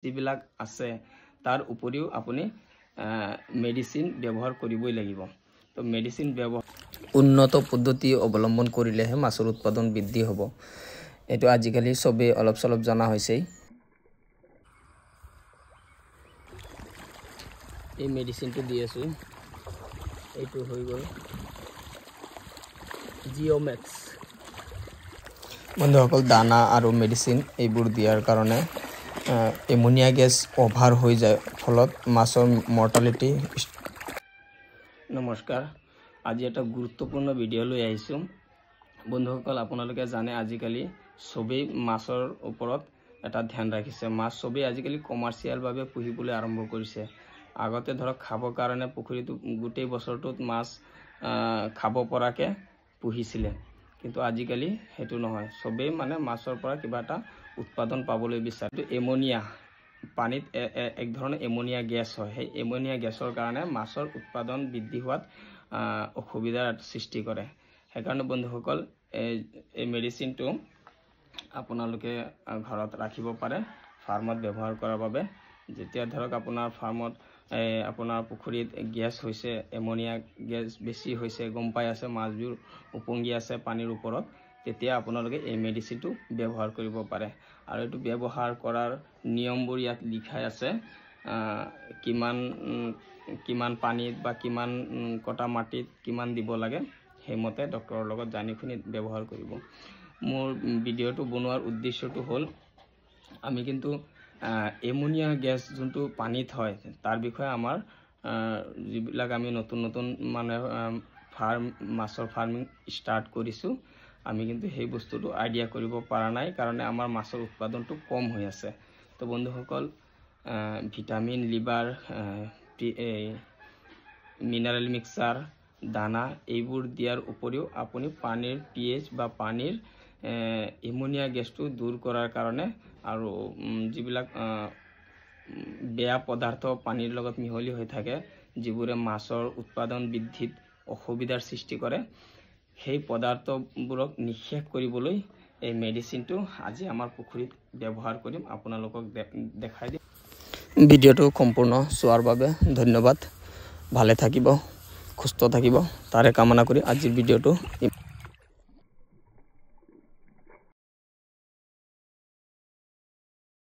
যিবিলাক আছে তাৰ উপৰিও আপুনি মেডিচিন ব্যৱহাৰ কৰিবই লাগিব। তো মেডিচিন ব্যৱহাৰ উন্নত পদ্ধতি অৱলম্বন কৰিলেহে মাছৰ উৎপাদন বৃদ্ধি হ'ব। এইটো আজিকালি চবেই অলপ চলপ জনা হৈছে। এই মেডিচিনটো দি আছোঁ, এইটো হৈ গ'ল জিঅ'মেক্স। বন্ধুসকল, দানা আৰু মেডিচিন এইবোৰ দিয়াৰ কাৰণে এমনিয়া গেছ অভাৰ হৈ যায়, ফলত মাছৰ মৰ্টালিটি। নমস্কাৰ, আজি এটা গুৰুত্বপূৰ্ণ ভিডিঅ' লৈ আহিছোঁ। বন্ধুসকল, আপোনালোকে জানে আজিকালি চবেই মাছৰ ওপৰত এটা ধ্যান ৰাখিছে। মাছ চবেই আজিকালি কমাৰ্চিয়েলভাৱে পুহিবলৈ আৰম্ভ কৰিছে। আগতে ধৰক খাবৰ কাৰণে পুখুৰীটো গোটেই বছৰটোত মাছ খাব পৰাকৈ পুহিছিলে, কিন্তু আজিকালি সেইটো নহয়। চবেই মানে মাছৰ পৰা কিবা এটা উৎপাদন পাবলৈ বিচাৰে। এমনিয়া পানীত এক ধৰণৰ এমনিয়া গেছ হয়। সেই এমনিয়া গেছৰ কাৰণে মাছৰ উৎপাদন বৃদ্ধি হোৱাত অসুবিধাৰ সৃষ্টি কৰে। সেইকাৰণে বন্ধুসকল, এই মেডিচিনটো আপোনালোকে ঘৰত ৰাখিব পাৰে ফাৰ্মত ব্যৱহাৰ কৰাৰ বাবে। যেতিয়া ধৰক আপোনাৰ ফাৰ্মত আপোনাৰ পুখুৰীত গেছ হৈছে, এমনিয়া গেছ বেছি হৈছে, গম পাই আছে মাছবোৰ উপঙি আছে পানীৰ ওপৰত, তেতিয়া আপোনালোকে এই মেডিচিনটো ব্যৱহাৰ কৰিব পাৰে। আৰু এইটো ব্যৱহাৰ কৰাৰ নিয়মবোৰ ইয়াত লিখাই আছে। কিমান পানীত বা কিমান কটা মাটিত কিমান দিব লাগে, সেইমতে ডক্টৰৰ লগত জানি শুনি ব্যৱহাৰ কৰিব। মোৰ ভিডিঅ'টো বনোৱাৰ উদ্দেশ্যটো হ'ল, আমি কিন্তু এমনিয়া গেছ যোনটো পানীত হয় তাৰ বিষয়ে আমাৰ যিবিলাক আমি নতুন মানে মাছৰ ফাৰ্মিং ষ্টাৰ্ট কৰিছোঁ, আমি কিন্তু সেই বস্তুটো আইডিয়া কৰিব পৰা নাই, কাৰণে আমাৰ মাছৰ উৎপাদনটো কম হৈ আছে। তো বন্ধুসকল, ভিটামিন, লিভাৰ, মিনাৰেল মিক্সাৰ, দানা এইবোৰ দিয়াৰ উপৰিও আপুনি পানীৰ pH বা পানীৰ এমনিয়া গেছটো দূৰ কৰাৰ কাৰণে আৰু যিবিলাক বেয়া পদাৰ্থ পানীৰ লগত মিহলি হৈ থাকে, যিবোৰে মাছৰ উৎপাদন বৃদ্ধিত অসুবিধাৰ সৃষ্টি কৰে, সেই পদাৰ্থবোৰক নিঃশেষ কৰিবলৈ এই মেডিচিনটো আজি আমাৰ পুখুৰীত ব্যৱহাৰ কৰিম, আপোনালোকক দেখাই দিম। ভিডিঅ'টো সম্পূৰ্ণ চোৱাৰ বাবে ধন্যবাদ। ভালে থাকিব, সুস্থ থাকিব, তাৰে কামনা কৰি আজিৰ ভিডিঅ'টো